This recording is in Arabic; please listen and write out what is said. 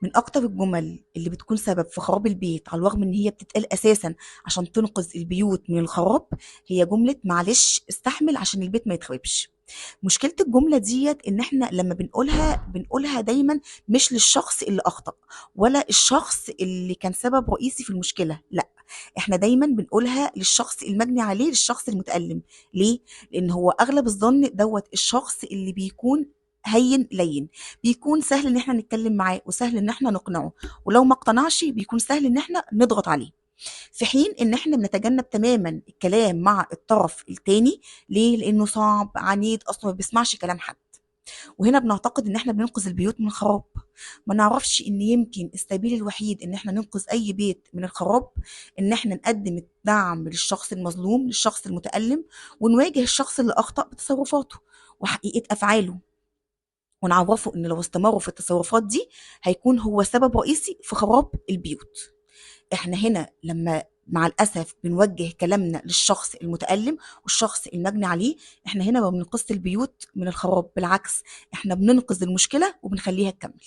من اكتر الجمل اللي بتكون سبب في خراب البيت على الرغم ان هي بتتقال اساسا عشان تنقذ البيوت من الخراب، هي جملة معلش استحمل عشان البيت ما يتخربش. مشكلة الجملة ديت ان احنا لما بنقولها دايما مش للشخص اللي اخطأ ولا الشخص اللي كان سبب رئيسي في المشكلة، لا، احنا دايما بنقولها للشخص المجني عليه، للشخص المتألم. ليه؟ لان هو اغلب الظن دوت الشخص اللي بيكون هين لين، بيكون سهل ان احنا نتكلم معاه وسهل ان احنا نقنعه، ولو ما اقتنعش بيكون سهل ان احنا نضغط عليه، في حين ان احنا بنتجنب تماما الكلام مع الطرف التاني. ليه؟ لانه صعب عنيد اصلا ما بيسمعش كلام حد. وهنا بنعتقد ان احنا بننقذ البيوت من الخراب، ما نعرفش ان يمكن السبيل الوحيد ان احنا ننقذ اي بيت من الخراب ان احنا نقدم الدعم للشخص المظلوم، للشخص المتألم، ونواجه الشخص اللي اخطأ بتصرفاته وحقيقة افعاله، ونعرفه ان لو استمروا في التصرفات دي هيكون هو سبب رئيسي في خراب البيوت. احنا هنا لما مع الاسف بنوجه كلامنا للشخص المتألم والشخص المجني عليه، احنا هنا ما بننقذ البيوت من الخراب، بالعكس احنا بننقذ المشكلة وبنخليها تكمل.